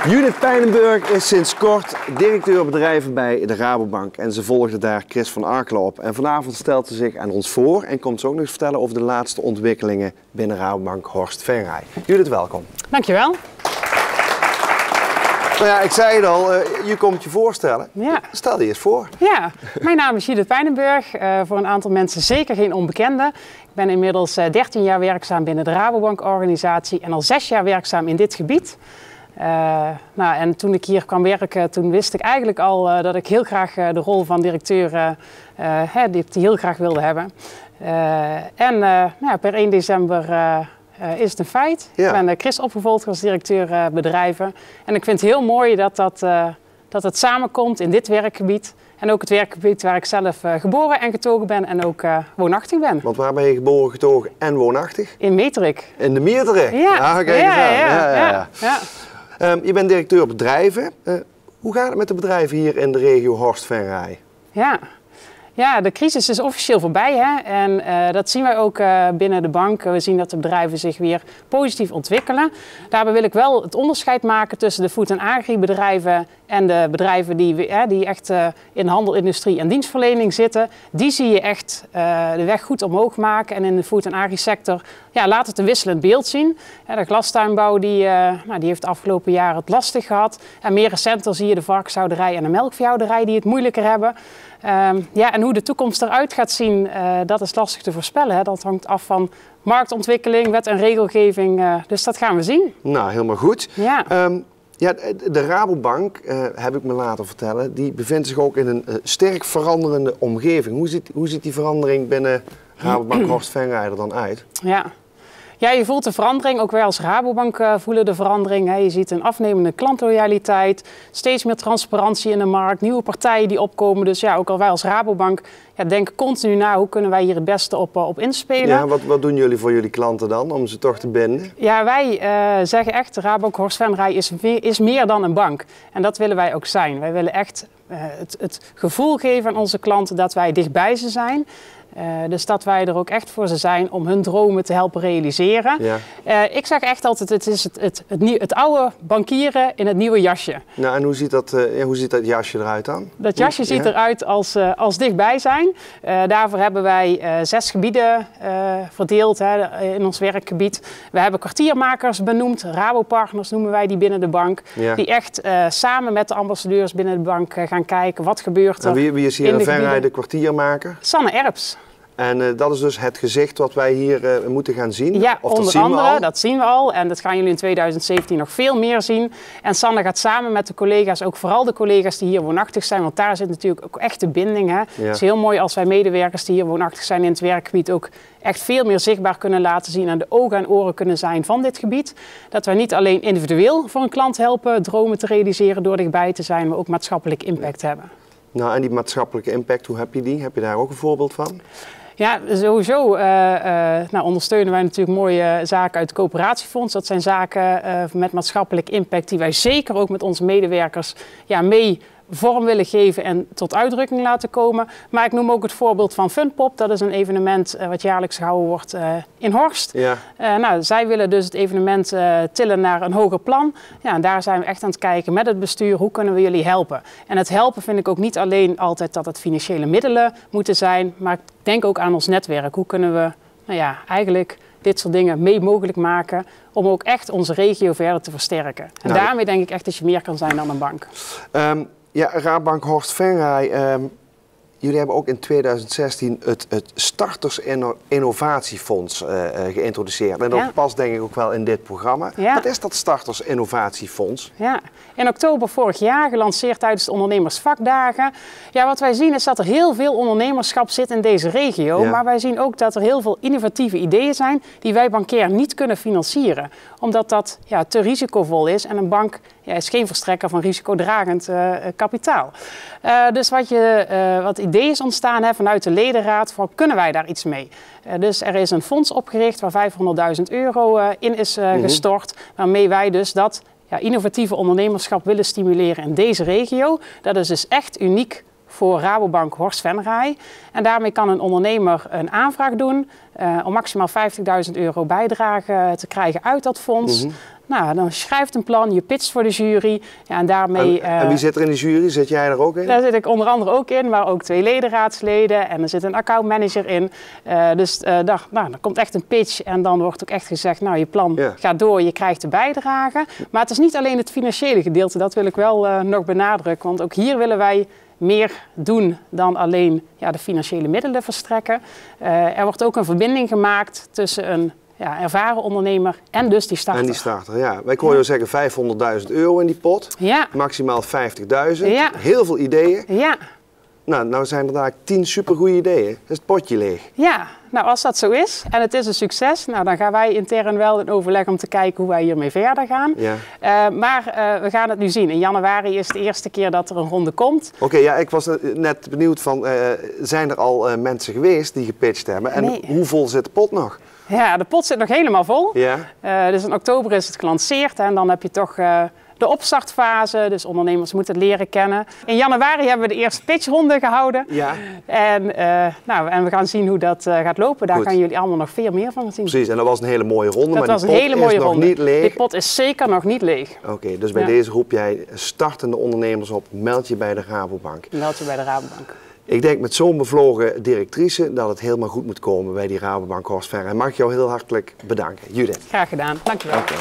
Judith Pijnenburg is sinds kort directeur bedrijven bij de Rabobank en ze volgde daar Chris van Arkelen op. En vanavond stelt ze zich aan ons voor en komt ze ook nog eens vertellen over de laatste ontwikkelingen binnen Rabobank Horst Venray. Judith, welkom. Dankjewel. Nou ja, ik zei het al, je komt je voorstellen. Ja. Stel je eens voor. Ja, mijn naam is Judith Pijnenburg. Voor een aantal mensen zeker geen onbekende. Ik ben inmiddels 13 jaar werkzaam binnen de Rabobank-organisatie en al 6 jaar werkzaam in dit gebied. En toen ik hier kwam werken, toen wist ik eigenlijk al dat ik heel graag de rol van directeur die heel graag wilde hebben. Per 1 december is het een feit. Ja. Ik ben Chris opgevolgd als directeur bedrijven. En ik vind het heel mooi dat het samenkomt in dit werkgebied. En ook het werkgebied waar ik zelf geboren en getogen ben en ook woonachtig ben. Want waar ben je geboren, getogen en woonachtig? In Meterik. In de Meterik? Ja. Je bent directeur bedrijven. Hoe gaat het met de bedrijven hier in de regio Horst Venray? Ja, de crisis is officieel voorbij hè? En dat zien wij ook binnen de bank. We zien dat de bedrijven zich weer positief ontwikkelen. Daarbij wil ik wel het onderscheid maken tussen de food- en agri-bedrijven en de bedrijven die echt in handel, industrie en dienstverlening zitten. Die zie je echt de weg goed omhoog maken. En in de food- en agri-sector laat het een wisselend beeld zien. De glastuinbouw die heeft de afgelopen jaren het lastig gehad. En meer recenter zie je de varkenshouderij en de melkveehouderij die het moeilijker hebben. En hoe de toekomst eruit gaat zien, dat is lastig te voorspellen. Hè. Dat hangt af van marktontwikkeling, wet en regelgeving. Dus dat gaan we zien. Nou, helemaal goed. Ja. De Rabobank, heb ik me laten vertellen, die bevindt zich ook in een sterk veranderende omgeving. Hoe ziet die verandering binnen Rabobank Horst Venray er dan uit? Ja, je voelt de verandering. Ook wij als Rabobank voelen de verandering. Hè. Je ziet een afnemende klantloyaliteit, steeds meer transparantie in de markt, nieuwe partijen die opkomen. Dus ja, ook al wij als Rabobank denken continu na hoe kunnen wij hier het beste op inspelen. Ja, wat doen jullie voor jullie klanten dan, om ze toch te binden? Ja, wij zeggen echt, de Rabobank Horst Venray is meer dan een bank. En dat willen wij ook zijn. Wij willen echt het gevoel geven aan onze klanten dat wij dichtbij ze zijn. Dus dat wij er ook echt voor ze zijn om hun dromen te helpen realiseren. Ja. Ik zeg echt altijd, het is het oude bankieren in het nieuwe jasje. Nou, en hoe ziet dat jasje eruit dan? Dat jasje ziet eruit als dichtbij zijn. Daarvoor hebben wij 6 gebieden verdeeld in ons werkgebied. We hebben kwartiermakers benoemd, Rabopartners noemen wij die binnen de bank. Ja. Die echt samen met de ambassadeurs binnen de bank gaan kijken wat gebeurt er. En wie is hier in Venray de kwartiermaker? Sanne Erps. En dat is dus het gezicht wat wij hier moeten gaan zien? Ja, onder andere, dat zien we al. En dat gaan jullie in 2017 nog veel meer zien. En Sanne gaat samen met de collega's, ook vooral de collega's die hier woonachtig zijn, want daar zit natuurlijk ook echt de binding. Hè? Ja. Het is heel mooi als wij medewerkers die hier woonachtig zijn in het werkgebied ook echt veel meer zichtbaar kunnen laten zien en de ogen en oren kunnen zijn van dit gebied. Dat wij niet alleen individueel voor een klant helpen dromen te realiseren door dichtbij te zijn, maar ook maatschappelijk impact hebben. Nou, en die maatschappelijke impact, hoe heb je die? Heb je daar ook een voorbeeld van? Ja, sowieso ondersteunen wij natuurlijk mooie zaken uit het coöperatiefonds. Dat zijn zaken met maatschappelijk impact die wij zeker ook met onze medewerkers mee vorm willen geven en tot uitdrukking laten komen. Maar ik noem ook het voorbeeld van Funpop. Dat is een evenement wat jaarlijks gehouden wordt in Horst. Ja. Zij willen dus het evenement tillen naar een hoger plan. Ja, en daar zijn we echt aan het kijken met het bestuur. Hoe kunnen we jullie helpen? En het helpen vind ik ook niet alleen altijd dat het financiële middelen moeten zijn. Maar ik denk ook aan ons netwerk. Hoe kunnen we eigenlijk dit soort dingen mee mogelijk maken om ook echt onze regio verder te versterken. En daarmee denk ik echt dat je meer kan zijn dan een bank. Rabobank Horst Venray, jullie hebben ook in 2016 het Starters Innovatiefonds geïntroduceerd. En dat past denk ik ook wel in dit programma. Ja. Wat is dat Starters Innovatiefonds? Ja, in oktober vorig jaar gelanceerd tijdens de ondernemersvakdagen. Ja, wat wij zien is dat er heel veel ondernemerschap zit in deze regio. Ja. Maar wij zien ook dat er heel veel innovatieve ideeën zijn die wij bankair niet kunnen financieren. Omdat dat te risicovol is en een bank is geen verstrekker van risicodragend kapitaal. Dus wat ideeën is ontstaan vanuit de ledenraad, van kunnen wij daar iets mee? Dus er is een fonds opgericht waar €500.000 in is gestort, waarmee wij dus dat innovatieve ondernemerschap willen stimuleren in deze regio. Dat is dus echt uniek voor Rabobank Horst Venray. En daarmee kan een ondernemer een aanvraag doen om maximaal €50.000 bijdrage te krijgen uit dat fonds. Nou, dan schrijft een plan, je pitcht voor de jury. Ja, en daarmee... En wie zit er in de jury? Zit jij er ook in? Daar zit ik onder andere ook in, maar ook 2 ledenraadsleden en er zit een accountmanager in. Dan komt echt een pitch en dan wordt ook echt gezegd, nou je plan gaat door, je krijgt de bijdrage. Maar het is niet alleen het financiële gedeelte, dat wil ik wel nog benadrukken. Want ook hier willen wij meer doen dan alleen de financiële middelen verstrekken. Er wordt ook een verbinding gemaakt tussen een ervaren ondernemer en dus die starter. En die starter, ja. Wij kon je zeggen €500.000 in die pot. Ja. Maximaal 50.000. Ja. Heel veel ideeën. Ja. Nou zijn er daar 10 supergoeie ideeën. Dan is het potje leeg. Ja, nou als dat zo is en het is een succes, nou, dan gaan wij intern wel in overleg om te kijken hoe wij hiermee verder gaan. Ja. Maar we gaan het nu zien. In januari is de eerste keer dat er een ronde komt. Oké, ja, ik was net benieuwd van, zijn er al mensen geweest die gepitcht hebben? En hoe vol zit de pot nog? Ja, de pot zit nog helemaal vol. Ja. Dus in oktober is het gelanceerd en dan heb je toch de opstartfase. Dus ondernemers moeten het leren kennen. In januari hebben we de eerste pitchronde gehouden. Ja. En we gaan zien hoe dat gaat lopen. Daar gaan jullie allemaal nog veel meer van zien. Precies, en dat was een hele mooie ronde. Dat maar was een hele mooie ronde. Nog niet leeg. Die pot is zeker nog niet leeg. Oké, dus bij deze roep jij startende ondernemers op. Meld je bij de Rabobank. Meld je bij de Rabobank. Ik denk met zo'n bevlogen directrice dat het helemaal goed moet komen bij die Rabobank Horst Venray. En mag ik jou heel hartelijk bedanken. Judith. Graag gedaan. Dankjewel. Okay.